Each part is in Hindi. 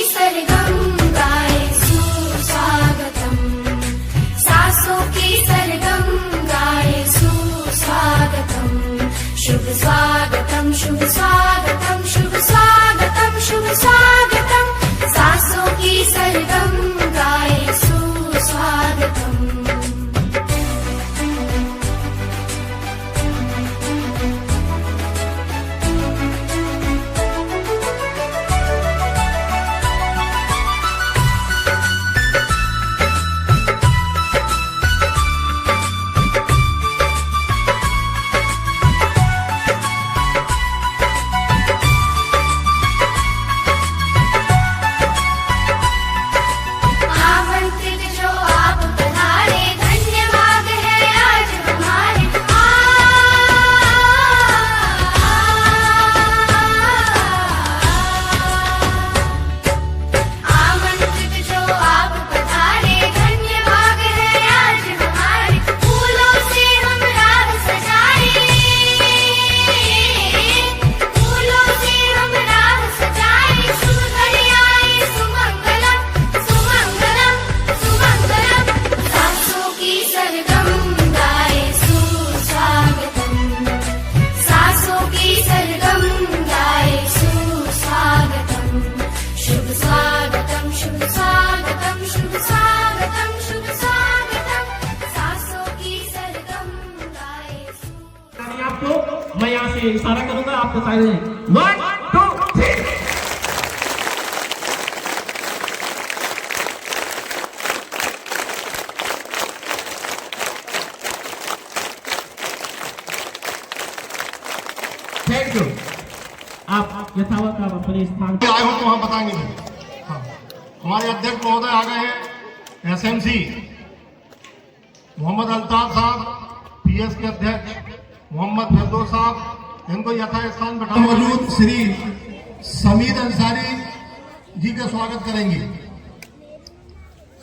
सरगम गाए सुस्वागतम, सासों की सरगम गाए सुस्वागतम, शुभ स्वागतम शुभ स्वागतम शुभ स्वागतम शुभ स्वागतम, सासों की सरगम गाए सुस्वागतम। मैं यहाँ से इशारा करूंगा, आपको साइड 1 2 3। Thank you. आप यथावत आप अपने स्थान पे आए हो तो हम बताएंगे नहीं। हाँ। हमारे अध्यक्ष महोदय आ गए हैं, एसएमसी मोहम्मद अल्ताफ साहब, पीएस के अध्यक्ष मोहम्मद फिरदौस साहब, इनको यथास्थान बैठा मौजूद श्री समीद अंसारी जी का स्वागत करेंगे।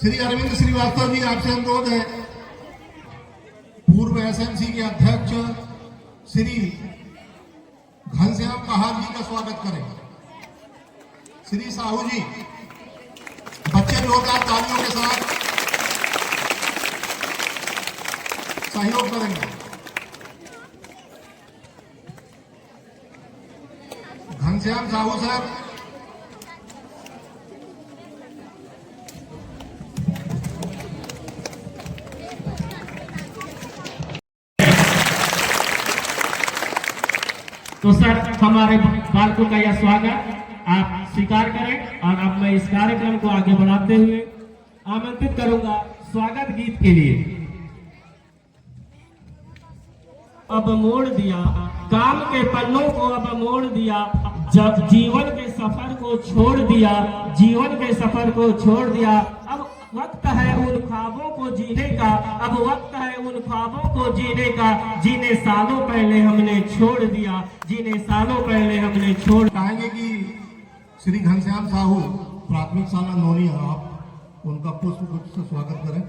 श्री अरविंद श्रीवास्तव जी, आपसे अनुरोध है पूर्व एसएमसी के अध्यक्ष श्री घनश्याम कहार जी का स्वागत करें। श्री साहू जी, बच्चे जोरदार तालियों के साथ सहयोग करेंगे। घनश्याम साहू सर, तो सर हमारे बालकों का यह स्वागत आप स्वीकार करें और अब मैं इस कार्यक्रम को आगे बढ़ाते हुए आमंत्रित करूंगा स्वागत गीत के लिए। अब मोड़ दिया काम के पन्नों को, अब मोड़ दिया जब जीवन के सफर को छोड़ दिया, जीवन के सफर को छोड़ दिया। अब वक्त है उन ख्वाबों को जीने का, अब वक्त है उन ख्वाबों को जीने का, जिन्हें सालों पहले हमने छोड़ दिया, जिन्हें सालों पहले हमने छोड़। चाहेंगे कि श्री घनश्याम साहू प्राथमिक शाला नोनी, आप उनका पुष्प गुच्छ से स्वागत करें।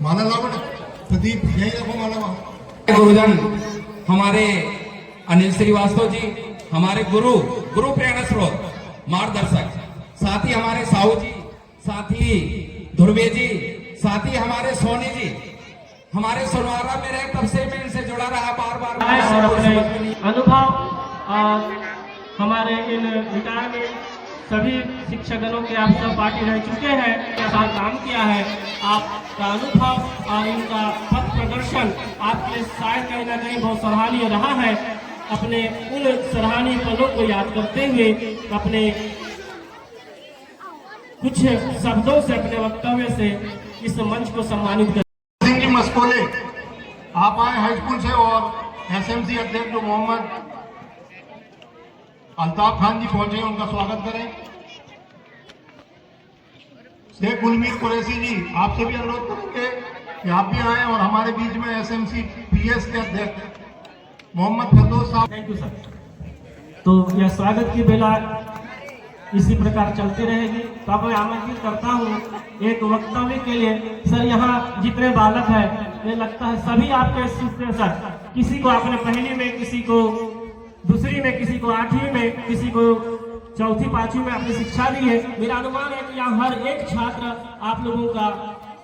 माला लाओ प्रदीप, यही रखो माला। गुरुजन हमारे अनिल श्रीवास्तव जी, हमारे गुरु प्रेरणा स्रोत मार्गदर्शक, साथ ही हमारे साहू जी, साथ ही ध्रुवे जी, साथ ही हमारे सोनी जी, हमारे सोनवारा में रहे तब से मैं इनसे जुड़ा रहा बार और अपने अनुभव हमारे इन रिटायरमेंट सभी शिक्षकगणों के आप सब पार्टी रह चुके हैं, के साथ काम किया है। आपका अनुभव और इनका पथ प्रदर्शन आपके शायद कहीं ना कहीं बहुत सराहनीय रहा है। अपने उन सराहनीय पलों को याद करते हुए अपने कुछ शब्दों से, अपने वक्तव्य से इस मंच को सम्मानित कर। सिंह जी मस्कोले, आप आए हाई स्कूल से, और एसएमसी अध्यक्ष जो मोहम्मद अल्ताफ खान जी पहुंचे, उनका स्वागत करें। शेख गुलमीर कुरैशी जी, आपसे भी अनुरोध करेंगे कि आप भी आए, और हमारे बीच में एसएमसी पीएस के अध्यक्ष मोहम्मद फिरदौस साहब। Thank you sir. तो यह स्वागत की बेला इसी प्रकार चलती रहेगी। तो अब मैं आमंत्रित करता हूँ एक वक्तव्य के लिए। सर यहाँ जितने बालक हैं, मुझे लगता है सभी आपके शिष्य सर, किसी को आपने पहली में, किसी को दूसरी में, किसी को 8वीं में, किसी को चौथी पांचवी में अपनी शिक्षा दी है। मेरा अनुमान है कि यहाँ हर एक छात्र आप लोगों का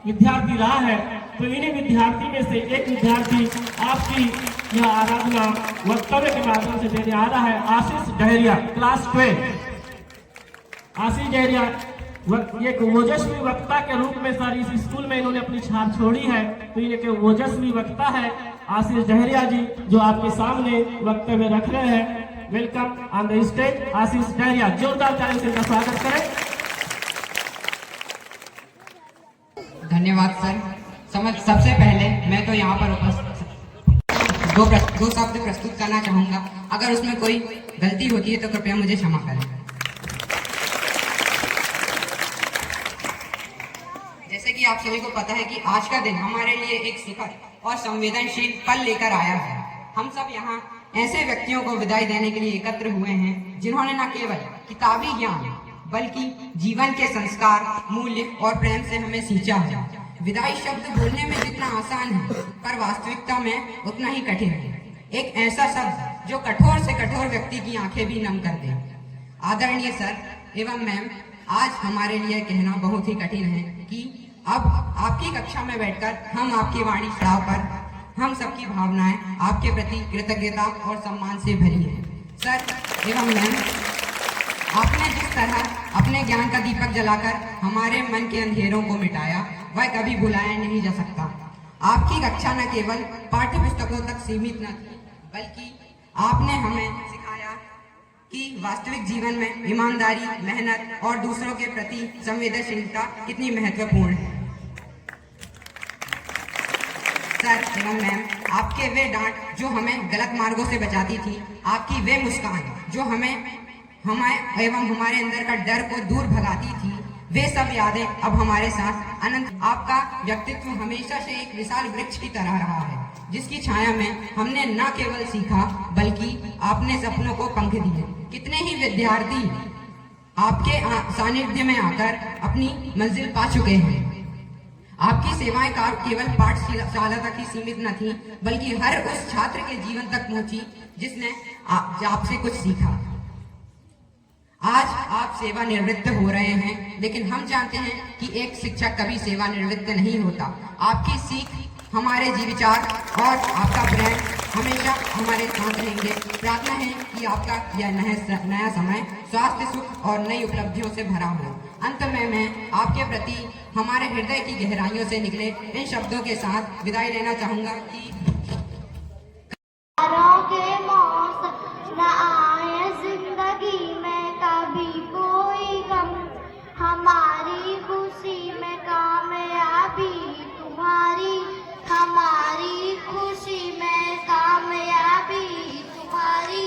विद्यार्थी रहा है, तो इन्हीं विद्यार्थी में से एक विद्यार्थी आपकी यह आराधना वक्तव्य के माध्यम से देने आ रहा है। आशीष डहरिया, क्लास 12। आशीष डहरिया एक ओजस्वी वक्ता के रूप में सर इस स्कूल में इन्होंने अपनी छाप छोड़ी है, तो इनके ओजस्वी वक्ता है आशीष डहरिया जी, जो आपके सामने वक्तव्य रख रहे हैं। वेलकम ऑन द स्टेज आशीष डहरिया, जोरदार ताली से इनका स्वागत करें। धन्यवाद सर। सबसे पहले मैं तो यहाँ पर उपस्थित दो शब्द प्रस्तुत करना चाहूंगा। अगर उसमें कोई गलती होती है तो कृपया मुझे क्षमा करें। जैसे कि आप सभी को पता है कि आज का दिन हमारे लिए एक सुखद और संवेदनशील पल लेकर आया है। हम सब यहाँ ऐसे व्यक्तियों को विदाई देने के लिए एकत्र हुए हैं जिन्होंने न केवल किताबी ज्ञान बल्कि जीवन के संस्कार, मूल्य और प्रेम से हमें सींचा है। विदाई शब्द बोलने में जितना आसान है पर वास्तविकता में उतना ही कठिन है। एक ऐसा शब्द जो कठोर से कठोर व्यक्ति की आंखें भी नम कर दे। आदरणीय सर एवं मैम, आज हमारे लिए कहना बहुत ही कठिन है कि अब आपकी कक्षा में बैठकर हम आपकी वाणी पड़ाव पर हम सबकी भावनाएं आपके प्रति कृतज्ञता और सम्मान से भरी है। सर एवं मैम, आपने जिस तरह अपने ज्ञान का दीपक जलाकर हमारे मन के अंधेरों को मिटाया, वह कभी भुलाया नहीं जा सकता। आपकी कक्षा न केवल पाठ्य पुस्तकों तक सीमित न थी, बल्कि आपने हमें सिखाया कि वास्तविक जीवन में ईमानदारी, मेहनत और दूसरों के प्रति संवेदनशीलता कितनी महत्वपूर्ण है। सर एवं मैम, आपके वे डांट जो हमें गलत मार्गों से बचाती थी, आपकी वे मुस्कान जो हमें एवं हमारे अंदर का डर को दूर भगाती थी, वे सब यादें अब हमारे साथ अनंत। आपका व्यक्तित्व हमेशा से एक विशाल वृक्ष की तरह रहा है, जिसकी छाया में हमने न केवल सीखा बल्कि आपने सपनों को पंख दिए। कितने ही विद्यार्थी आपके सानिध्य में आकर अपनी मंजिल पा चुके हैं। आपकी सेवाएं केवल पाठशाला तक ही सीमित न थी, बल्कि हर उस छात्र के जीवन तक पहुंची जिसने आपसे कुछ सीखा। आज आप सेवानिवृत्त हो रहे हैं, लेकिन हम जानते हैं कि एक शिक्षक कभी सेवानिवृत्त नहीं होता। आपकी सीख, हमारे विचार और आपका प्रेम हमेशा हमारे साथ रहेंगे। प्रार्थना है कि आपका यह नया समय स्वास्थ्य, सुख और नई उपलब्धियों से भरा हो। अंत में मैं आपके प्रति हमारे हृदय की गहराइयों से निकले इन शब्दों के साथ विदाई लेना चाहूंगा कि जिंदगी में कभी कोई गम, हमारी खुशी में कामयाबी तुम्हारी, हमारी खुशी में कामयाबी तुम्हारी,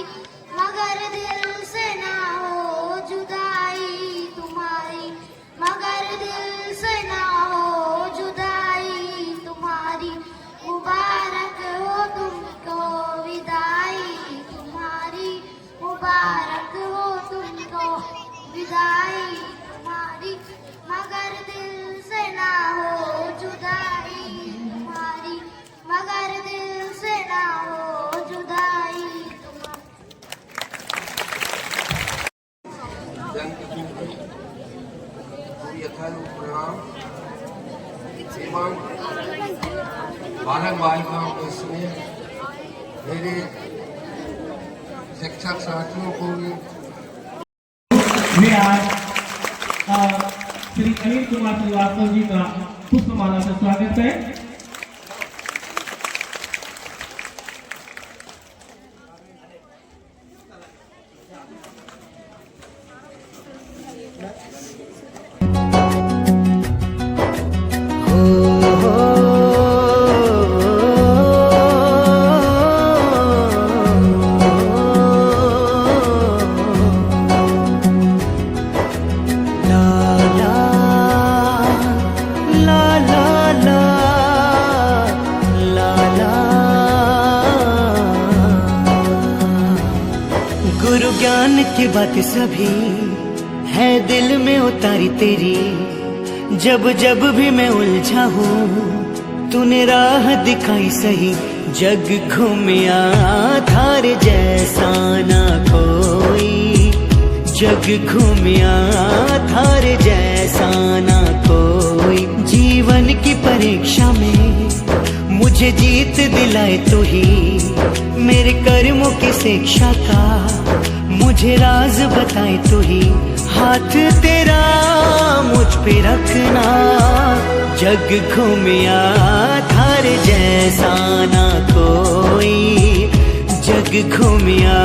मगर दिल से ना हो जुदाई तुम्हारी, मगर दिल से ना हो जुदाई तुम्हारी। मुबारक हो तुमको विदाई तुम्हारी, मुबारक हो तुमको विदाई तुम्हारी, मगर दिल से ना हो जुदाई तुम्हारी, मगर दिल से ना हो जुदाई बालक बालिकाओं के स्नेह, मेरे शिक्षक साथियों को भी मैं आज श्री अनिल कुमार श्रीवास्तव जी का पुष्पमाला से स्वागत है। गुरु ज्ञान की बात सभी है दिल में उतारी तेरी, जब जब भी मैं उलझा हूँ तूने राह दिखाई सही। जग घूमिया थारे जैसा ना कोई, जग घूमिया थारे जैसा ना कोई। जीवन की परीक्षा में मुझे जीत दिलाए तू ही, मेरे कर्मों की शिक्षा का मुझे राज बताए तू ही। हाथ तेरा मुझ पे रखना, जग घूमिया थारे जैसा ना कोई। जग घूमिया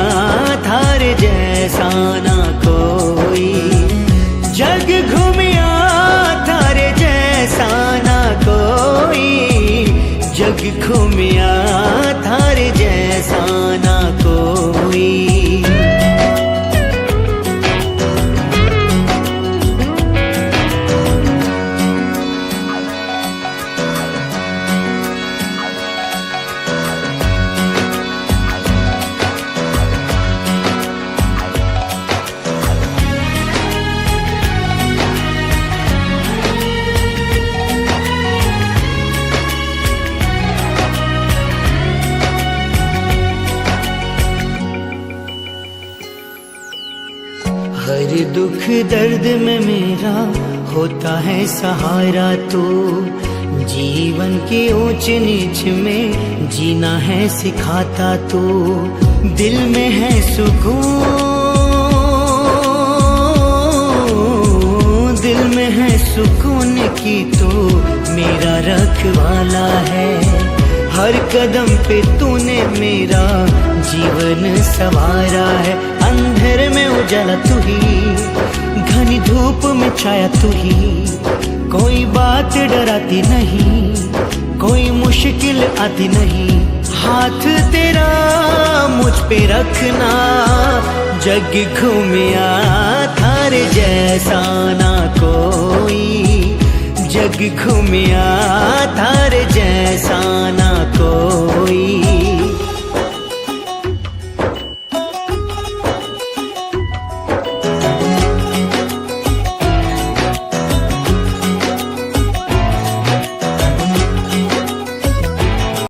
थारे जैसा ना कोई। जग घूमिया थारे जैसा ना कोई। जग घूमिया थारे जैसा ना कोई। हर दुख दर्द में मेरा होता है सहारा तू। जीवन के ऊंच नीच में जीना है सिखाता तू। दिल में है सुकून, दिल में है सुकून की तू मेरा रखवाला है। हर कदम पे तूने मेरा जीवन संवारा है। अंधेरे में उजाला तू ही, घनी धूप में छाया तू ही। कोई बात डराती नहीं, कोई मुश्किल आती नहीं। हाथ तेरा मुझ पे रखना, जग घूमिया थारे जैसा ना कोई। जग घूमिया थारे जैसा ना कोई।